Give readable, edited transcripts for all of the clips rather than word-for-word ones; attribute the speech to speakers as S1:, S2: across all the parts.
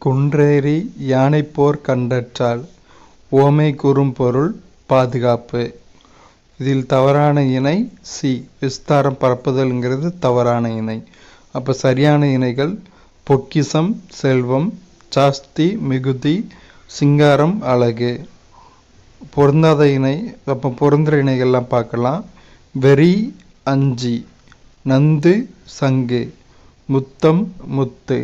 S1: குன்றேறி யானைப்போர் கண்டற்றால் உவமை கூறும் பொருள் பாதுகாப்பு. இதில் தவறான இணை சி. விஸ்தாரம் பரப்புதல்ங்கிறது தவறான இணை. அப்போ சரியான இணைகள் பொக்கிசம் செல்வம், ஜாஸ்தி மிகுதி, சிங்காரம் அழகு. பொருந்தாத இணை அப்போ பொருந்துற இணைகள்லாம் பார்க்கலாம். வெறி அஞ்சி, நந்து சங்கு, முத்தம் முத்து.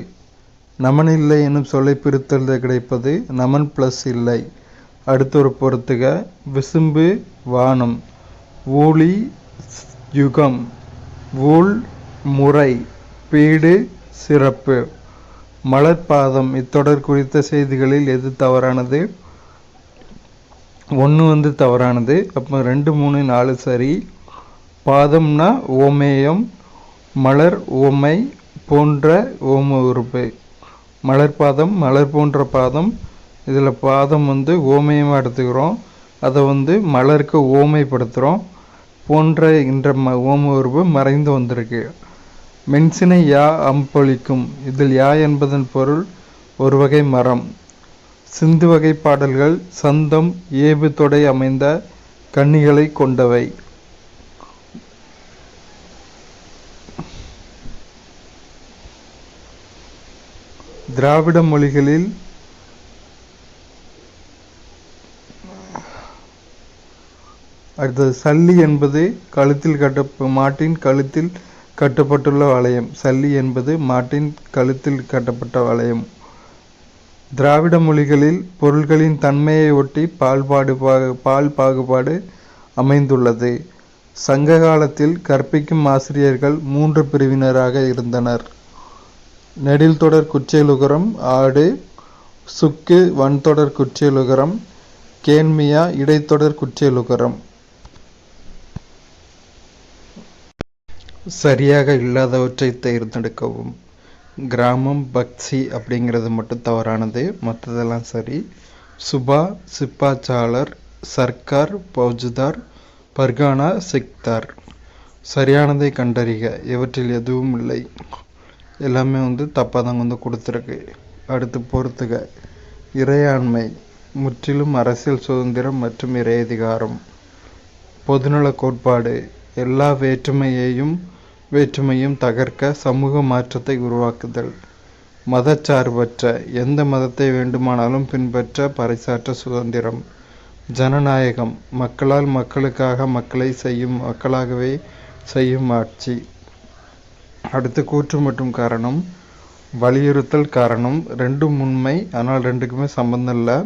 S1: நமனில்லை என்னும் சொல்லை பிரித்தல் கிடைப்பது நமன் பிளஸ் இல்லை. அடுத்த ஒரு பொறுத்துக. விசும்பு வானம், ஊழி யுகம், ஊழ் முறை, பீடு சிறப்பு. மலர்பாதம் இத்தொடர் குறித்த செய்திகளில் எது தவறானது? 1 தவறானது. அப்போ 2, 3, 4 சரி. பாதம்னா ஓமேயம், மலர் ஓமை போன்ற ஓம உறுப்பு. மலர்பாதம் மலர் போன்ற பாதம். இதில் பாதம் ஓமையமாக எடுத்துக்கிறோம். அதை மலருக்கு ஓமைப்படுத்துகிறோம். போன்ற என்ற ஓம உறுப்பு மறைந்து வந்திருக்கு. மென்சினை யா அம்பொழிக்கும். இதில் யா என்பதன் பொருள் ஒரு வகை மரம். சிந்து வகை பாடல்கள் சந்தம் ஏபு தொடை அமைந்த கன்னிகளை கொண்டவை. திராவிட மொழிகளில் அடுத்தது சல்லி என்பது மாட்டின் கழுத்தில் கட்டப்பட்டுள்ள வளையம். சல்லி என்பது மாட்டின் கழுத்தில் கட்டப்பட்ட வளையம். திராவிட மொழிகளில் பொருள்களின் தன்மையை ஒட்டி பால் பாகுபாடு அமைந்துள்ளது. சங்க காலத்தில் கற்பிக்கும் ஆசிரியர்கள் 3 பிரிவினராக இருந்தனர். நெடில் தொடர் குற்றியலுகரம் ஆடு, சுக்கு வன்தொடர் குற்றியலுகரம், கேண்மியா இடைத்தொடர் குற்றியலுகரம். சரியாக இல்லாதவற்றை தேர்ந்தெடுக்கவும். கிராமம் பக்சி அப்படிங்கிறது மட்டும் தவறானது, மற்றதெல்லாம் சரி. சுபா சிப்பாச்சாளர், சர்க்கார் பௌஜ்தார், பர்கானா சிக்தார். சரியானதை கண்டறிக. இவற்றில் எதுவும் இல்லை. எல்லாமே தப்பாக தான் கொடுத்துருக்கு. அடுத்து பொறுத்துக. இறையாண்மை முற்றிலும் அரசியல் சுதந்திரம் மற்றும் இறையதிகாரம். பொதுநல கோட்பாடு எல்லா வேற்றுமையும் தகர்க்க சமூக மாற்றத்தை உருவாக்குதல். மதச்சார்பற்ற எந்த மதத்தை வேண்டுமானாலும் பின்பற்ற பறைசாற்ற சுதந்திரம். ஜனநாயகம் மக்களால் மக்களுக்காக மக்களாகவே செய்யும் ஆட்சி. அடுத்து கூற்று மற்றும் காரணம். வலியுறுத்தல் காரணம் 2 உண்மை, ஆனால் 2க்குமே சம்பந்தம் இல்லை.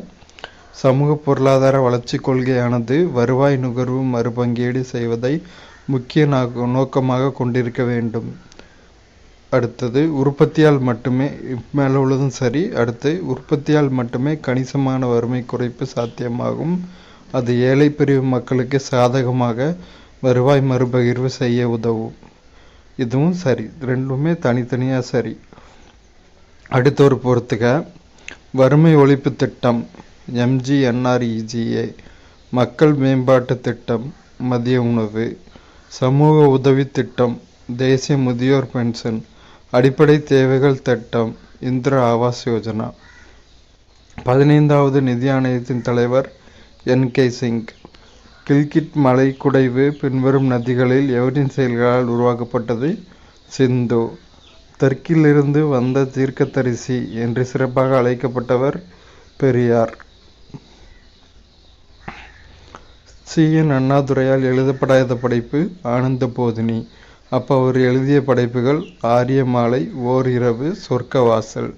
S1: சமூக பொருளாதார வளர்ச்சி கொள்கையானது வருவாய் நுகர்வு மறுபங்கீடு செய்வதை முக்கிய நோக்கமாக கொண்டிருக்க வேண்டும். அடுத்தது உற்பத்தியால் மட்டுமே, மேலே உள்ளதும் சரி. அடுத்து உற்பத்தியால் மட்டுமே கணிசமான வறுமை குறைப்பு சாத்தியமாகும். அது ஏழை பிரிவு மக்களுக்கு சாதகமாக வருவாய் மறுபகிர்வு செய்ய உதவும். இதுவும் சரி. 2மே தனித்தனியாக சரி. அடுத்த ஒரு பொறுத்துக. வறுமை ஒழிப்பு திட்டம் MGNREGA, மக்கள் மேம்பாட்டு திட்டம் மதிய உணவு, சமூக உதவி திட்டம், தேசிய முதியோர் பென்ஷன், அடிப்படை தேவைகள் திட்டம், இந்திரா ஆவாஸ் யோஜனா. 15வது நிதி ஆணையத்தின் தலைவர் NK சிங். கில்கிட் மலை குடைவு பின்வரும் நதிகளில் எவரின் செயல்களால் உருவாக்கப்பட்டது? சிந்து. தெற்கிலிருந்து வந்த தீர்க்கதரிசி என்று சிறப்பாக அழைக்கப்பட்டவர் பெரியார். CN அண்ணாதுரையால் எழுதப்படாத படைப்பு ஆனந்த போதினி. அப்போ அவர் எழுதிய படைப்புகள் ஆரியமாலை, ஓர் இரவு, சொர்க்கவாசல்.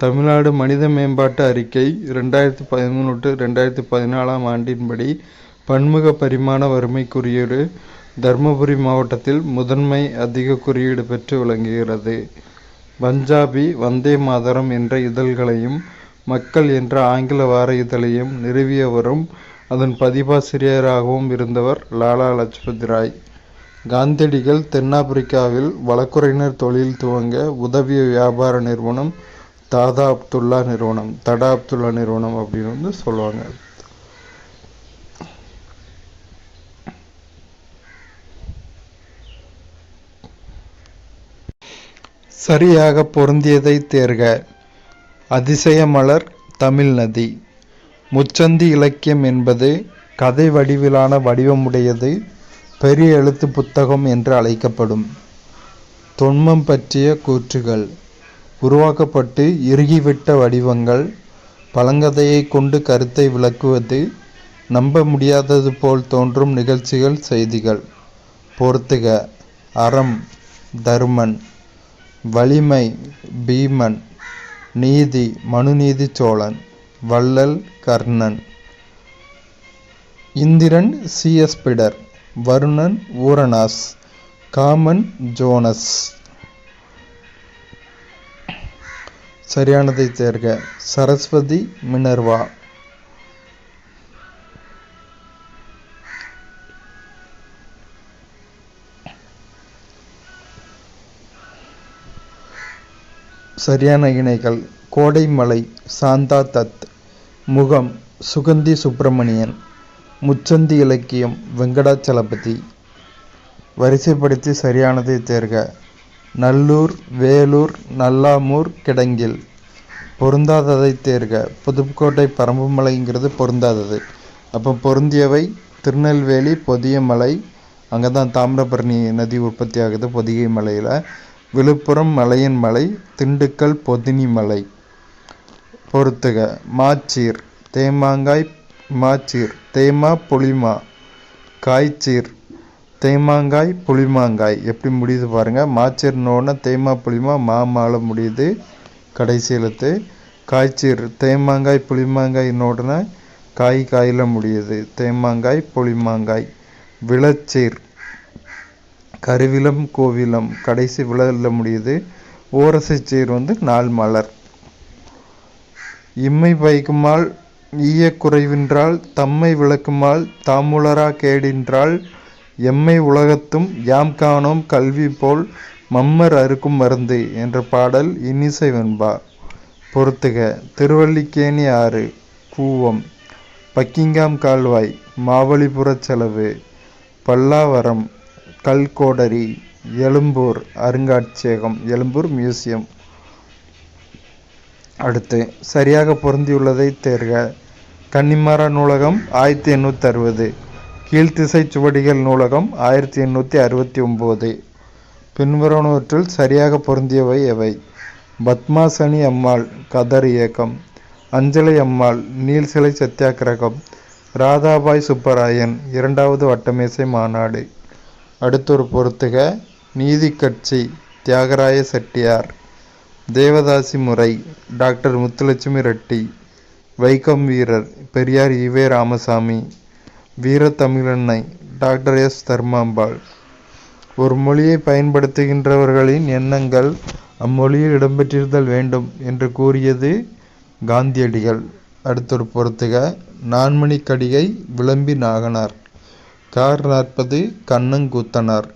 S1: தமிழ்நாடு மனித மேம்பாட்டு அறிக்கை 2013-2014 ஆண்டின்படி பன்முக பரிமாண வறுமை குறியீடு தர்மபுரி மாவட்டத்தில் முதன்மை அதிக குறியீடு பெற்று விளங்குகிறது. பஞ்சாபி, வந்தே மாதரம் என்ற இதழ்களையும் மக்கள் என்ற ஆங்கில வார இதழையும் நிறுவியவரும் அதன் பதிப்பாசிரியராகவும் இருந்தவர் லாலா லஜ்பத் ராய். காந்தியடிகள் தென்னாப்பிரிக்காவில் வழக்குரைஞர் தொழில் துவங்க உதவிய வியாபார நிறுவனம் தடா அப்துல்லா நிறுவனம் அப்படின்னு சொல்லுவாங்க. சரியாக பொருந்தியதை தேர்க. அதிசய மலர் தமிழ் நதி. முச்சந்தி இலக்கியம் என்பது கதை வடிவிலான வடிவமுடையது. பெரிய எழுத்து புத்தகம் என்று அழைக்கப்படும். தொன்மம் பற்றிய கூற்றுகள் உருவாக்கப்பட்டு இறுகிவிட்ட வடிவங்கள். பழங்கதையை கொண்டு கருத்தை விளக்குவது. நம்ப முடியாதது போல் தோன்றும் நிகழ்ச்சிகள், செய்திகள். பொறுத்துக: அறம் தருமன், வலிமை பீமன், நீதி மனுநீதி சோழன், வள்ளல் கர்ணன், இந்திரன் சிஎஸ்பிடர், வருணன் ஊரனாஸ், காமன் ஜோனஸ். சரியானதை தேர்க. சரஸ்வதி மினர்வா. சரியான இணைகள்: கோடைமலை சாந்தா தத், முகம் சுகந்தி சுப்பிரமணியன், முச்சந்தி இலக்கியம் வெங்கடாச்சலபதி. வரிசைப்படுத்தி சரியானதை தேர்க. நல்லூர், வேலூர், நல்லாமூர், கிடங்கில். பொருந்தாததை தேர்க. புதுக்கோட்டை பரம்புமலைங்கிறது பொருந்தாதது. அப்போ பொருந்தியவை: திருநெல்வேலி பொதியமலை, அங்கே தான் தாமிரபரணி நதி உற்பத்தி ஆகுது பொதிகை மலையில். விழுப்புரம் மலையன் மலை, திண்டுக்கல் பொதினி மலை. பொறுத்துக: மாச்சீர் தேமாங்காய், மாச்சீர் தேமா புளிமா, காய்ச்சீர் தேமாங்காய் புளிமாங்காய். எப்படி முடியுது பாருங்கள். மாச்சீர்னோடனே தேமா புளிமா மாமால முடியுது கடைசி எழுத்து. காய்ச்சீர் தேமாங்காய் புளிமாங்காய்னோடனே காயில் முடியுது தேமாங்காய் புளிமாங்காய். விளச்சீர் கருவிலம் கோவிலம், கடைசி விழல முடியுது. ஓரசைச்சீர் நாள் மலர். இம்மை பயக்குமால் ஈய குறைவின்றால், தம்மை விளக்குமால் தாமுலரா கேடின்றால், எம்மை உலகத்தும் யாம் காணோம் கல்வி போல் மம்மர் அறுக்கும் மருந்து என்ற பாடல் இன்னிசை வெண்பா. பொறுத்துக: திருவல்லிக்கேணி ஆறு, கூவம், பக்கிங்காம் கால்வாய், மாவலிபுரச் செலவு, பல்லாவரம், கல்கோடரி, எழும்பூர் அருங்காட்சியகம், எழும்பூர் மியூசியம். அடுத்து சரியாக பொருந்தியுள்ளதை தேர்க. கன்னிமாரா நூலகம் 1860, கீழ்த்திசை சுவடிகள் நூலகம் 1869. பின்வருவனவற்றுள் சரியாக பொருந்தியவை எவை? பத்மாசனி அம்மாள் கதர் இயக்கம், அஞ்சலை அம்மாள் நீல்சிலை சத்தியாகிரகம், ராதாபாய் சுப்பராயன் 2வது வட்டமேசை மாநாடு. அடுத்தொரு பொறுத்துக: நீதி கட்சி தியாகராய செட்டியார், தேவதாசி முறை டாக்டர் முத்துலட்சுமி ரெட்டி, வைக்கம் வீரர் பெரியார் ஈவே ராமசாமி, வீரத்தமிழன்னை டாக்டர் எஸ் தர்மாம்பாள். ஒரு மொழியை பயன்படுத்துகின்றவர்களின் எண்ணங்கள் அம்மொழியில் இடம்பெற்றிருத்தல் வேண்டும் என்று கூறியது காந்தியடிகள். அடுத்தொரு பொறுத்துக: நான்மணிக்கடிகை விளம்பி நாகனார், கார் 40 கண்ணங்கூத்தனார்,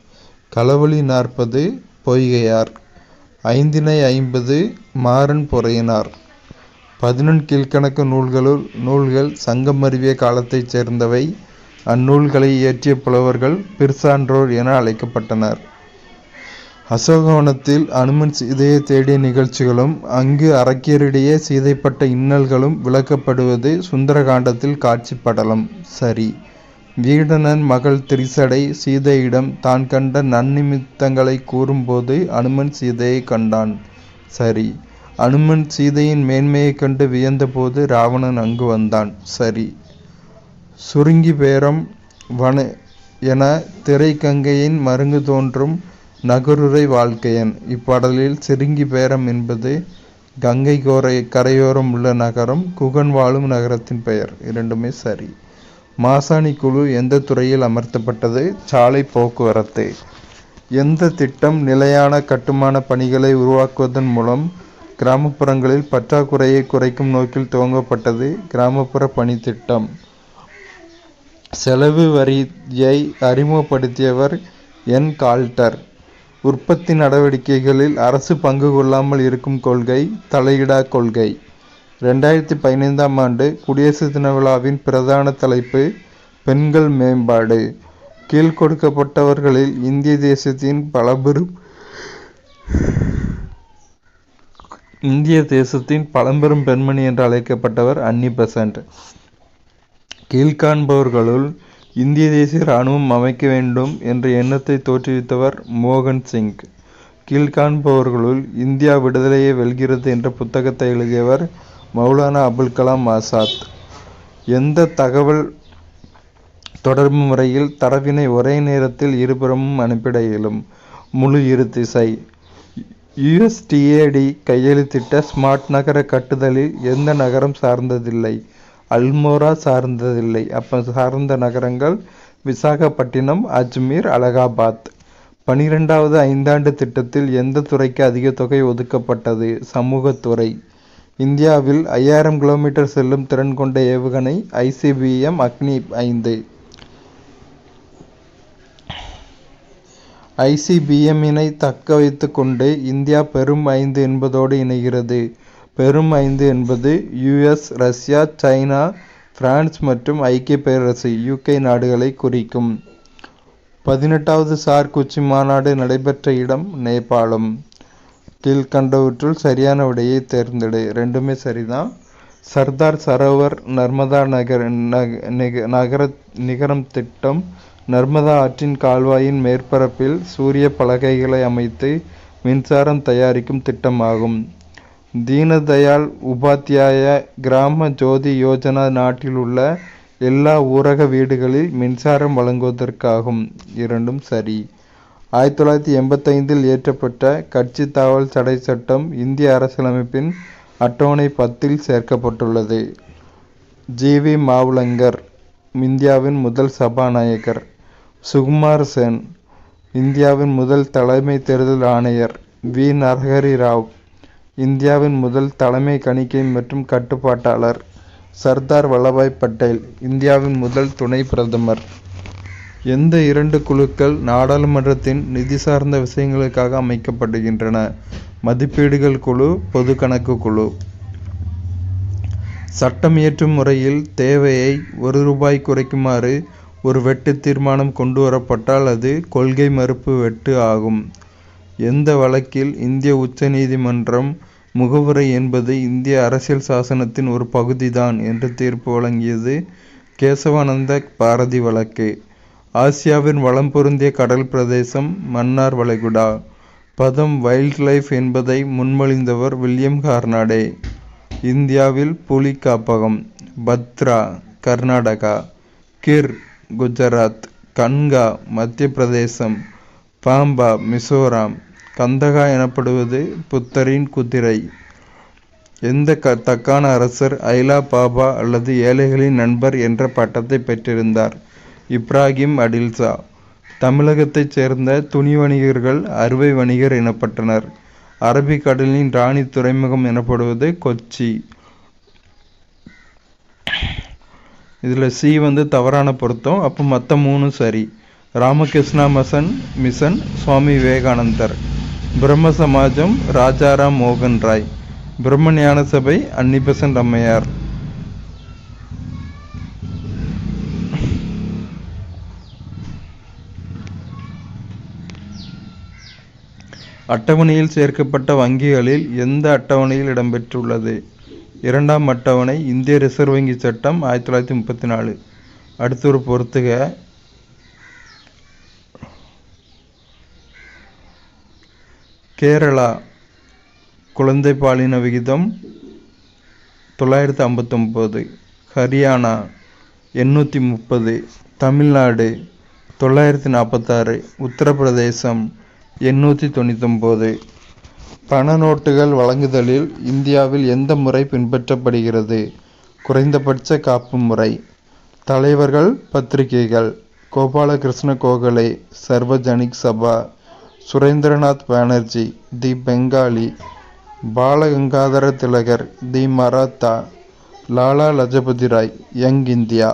S1: களவழி 40 பொய்கையார், ஐந்திணை 50 மாறன் பொறையனார். 11 கீழ்க்கணக்கு நூல்கள் சங்கம் மருவிய காலத்தைச் சேர்ந்தவை. அந்நூல்களை இயற்றிய புலவர்கள் பிற்சான்றோர் என அழைக்கப்பட்டனர். அசோகவனத்தில் அனுமன் சீதையை தேடிய நிகழ்ச்சிகளும் அங்கு அரக்கியரிடையே சீதைப்பட்ட இன்னல்களும் விளக்கப்படுவது சுந்தரகாண்டத்தில் காட்சிப்படலம். சரி. வீடணன் மகள் திரிசடை சீதையிடம் தான் கண்ட நன்னிமித்தங்களை கூறும்போது அனுமன் சீதையை கண்டான். சரி. அனுமன் சீதையின் மேன்மையைக் கண்டு வியந்தபோது ராவணன் அங்கு வந்தான். சரி. சுருங்கி பேரம் வன என திரை கங்கையின் மருங்கு தோன்றும் நகருரை வாழ்க்கையன். இப்பாடலில் சிறுங்கி பேரம் என்பது கங்கை கரையோரம் உள்ள நகரம், குகன் வாழும் நகரத்தின் பெயர். இரண்டுமே சரி. மாசாணி குழு எந்த துறையில் அமர்த்தப்பட்டது? சாலை போக்குவரத்து. எந்த திட்டம் நிலையான கட்டுமான பணிகளை உருவாக்குவதன் மூலம் கிராமப்புறங்களில் பற்றாக்குறையை குறைக்கும் நோக்கில் துவங்கப்பட்டது? கிராமப்புற பணி திட்டம். செலவு வரியை அறிமுகப்படுத்தியவர் என். கால்டர். உற்பத்தி நடவடிக்கைகளில் அரசு பங்கு கொள்ளாமல் இருக்கும் கொள்கை தலையிடா கொள்கை. 2015ஆம் ஆண்டு குடியரசு தின விழாவின் பிரதான தலைப்பு பெண்கள் மேம்பாடு. கீழ்கொடுக்கப்பட்டவர்களில் இந்திய தேசத்தின் பலபெரும் இந்திய தேசத்தின் பழம்பெரும் பெண்மணி என்று அழைக்கப்பட்டவர் அன்னி பெசன்ட். கீழ்காண்பவர்களுள் இந்திய தேசிய இராணுவம் அமைக்க வேண்டும் என்ற எண்ணத்தை தோற்றுவித்தவர் மோகன் சிங். கீழ்காண்பவர்களுள் இந்தியா விடுதலையை வெல்கிறது என்ற புத்தகத்தை எழுதியவர் மௌலானா அபுல் கலாம் ஆசாத். எந்த தகவல் தொடர்பு முறையில் தரவினை ஒரே நேரத்தில் இருபுறமும் அனுப்பிட இயலும்? முழு இருதிசை. USTAD கையெழுத்திட்ட ஸ்மார்ட் நகர கட்டுதலில் எந்த நகரம் சார்ந்ததில்லை? அல்மோரா சார்ந்ததில்லை. அப்போ சார்ந்த நகரங்கள் விசாகப்பட்டினம், அஜ்மீர், அலகாபாத். 12வது ஐந்தாண்டு திட்டத்தில் எந்த துறைக்கு அதிக தொகை ஒதுக்கப்பட்டது? சமூகத்துறை. இந்தியாவில் 5000 கிலோமீட்டர் செல்லும் திறன் கொண்ட ஏவுகணை ICBM அக்னி 5. ICBM-இனை தக்க வைத்து கொண்டு இந்தியா பெரும் 5 என்பதோடு இணைகிறது. பெரும் 5 என்பது US, ரஷ்யா, சைனா, பிரான்ஸ் மற்றும் ஐக்கிய பேரரசு UK நாடுகளை குறிக்கும். 18வது சார்க் உச்சி மாநாடு நடைபெற்ற இடம் நேபாளம். கீழ்கண்டவற்றுள் சரியான விடையை தேர்ந்தெடு. ரெண்டுமே சரிதான். சர்தார் சரோவர் நர்மதா நிகரம் திட்டம் நர்மதா ஆற்றின் கால்வாயின் மேற்பரப்பில் சூரிய பலகைகளை அமைத்து மின்சாரம் தயாரிக்கும் திட்டமாகும். தீனதயாள் உபாத்யாய கிராம ஜோதி யோஜனா நாட்டில் உள்ள எல்லா ஊரக வீடுகளில் மின்சாரம் வழங்குவதற்காகும். இரண்டும் சரி. 1985 இயற்றப்பட்ட கட்சி தாவல் தடை சட்டம் இந்திய அரசியலமைப்பின் அட்டவணை 10 சேர்க்கப்பட்டுள்ளது. GV மாவுலங்கர் இந்தியாவின் முதல் சபாநாயகர். சுகுமார் சென் இந்தியாவின் முதல் தலைமை தேர்தல் ஆணையர். V நரஹரி ராவ் இந்தியாவின் முதல் தலைமை கணிக்கை மற்றும் கட்டுப்பாட்டாளர். சர்தார் வல்லபாய் பட்டேல் இந்தியாவின் முதல் துணை பிரதமர். எந்த 2 குழுக்கள் நாடாளுமன்றத்தின் நிதி சார்ந்த விஷயங்களுக்காக அமைக்கப்படுகின்றன? மதிப்பீடுகள் குழு, பொது கணக்கு குழு. சட்டம் இயற்றும் முறையில் தேவையை ₹1 குறைக்குமாறு ஒரு வெட்டு தீர்மானம் கொண்டு வரப்பட்டால் அது கொள்கை மறுப்பு வெட்டு ஆகும். எந்த வழக்கில் இந்திய உச்ச நீதிமன்றம் முகவுரை என்பது இந்திய அரசியல் சாசனத்தின் ஒரு பகுதிதான் என்று தீர்ப்பு வழங்கியது? கேசவானந்த பாரதி வழக்கு. ஆசியாவின் வளம் பொருந்திய கடல் பிரதேசம் மன்னார் வளைகுடா. பதம் வைல்ட் லைஃப் என்பதை முன்மொழிந்தவர் வில்லியம் கார்னாடே. இந்தியாவில் புலி காப்பகம். பத்ரா கர்நாடகா. கிர் குஜராத். கன்கா மத்திய பிரதேசம். பாம்பா மிசோராம். கந்தகா எனப்படுவது புத்தரின் குதிரை. எந்த தக்கான அரசர் ஐலா பாபா அல்லது ஏழைகளின் நண்பர் என்ற பட்டத்தை பெற்றிருந்தார்? இப்ராஹிம் அடில்சா. தமிழகத்தைச் சேர்ந்த துணி வணிகர்கள் அறுவை வணிகர் எனப்பட்டனர். அரபிக்கடலின் ராணி துறைமுகம் எனப்படுவது கொச்சி. இதில் சி தவறான பொருத்தம். அப்போ மற்ற 3 சரி. ராமகிருஷ்ணா மிஷன் சுவாமி விவேகானந்தர். பிரம்ம சமாஜம் ராஜாராம் மோகன் ராய். பிரம்ம ஞான சபை அன்னி பெசன்ட் அம்மையார். அட்டவணையில் சேர்க்கப்பட்ட வங்கிகளில் எந்த அட்டவணையில் இடம்பெற்றுள்ளது? 2ஆம் அட்டவணை. இந்திய ரிசர்வ் வங்கி சட்டம் 1934. அடுத்து ஒரு பொறுத்துக. கேரளா குழந்தை பாலின விகிதம் 959. ஹரியானா 830. தமிழ்நாடு 946. உத்தரப்பிரதேசம் 899. பண நோட்டுகள் வழங்குதலில் இந்தியாவில் எந்த முறை பின்பற்றப்படுகிறது? குறைந்தபட்ச காப்பு முறை. தலைவர்கள் பத்திரிகைகள். Gopalakrishna Gokhale Sarvajanik Sabha. Surendranath Banerjee the Bengalee. Balagangadhar Tilak the Maratha. Lala Lajpat Rai young India.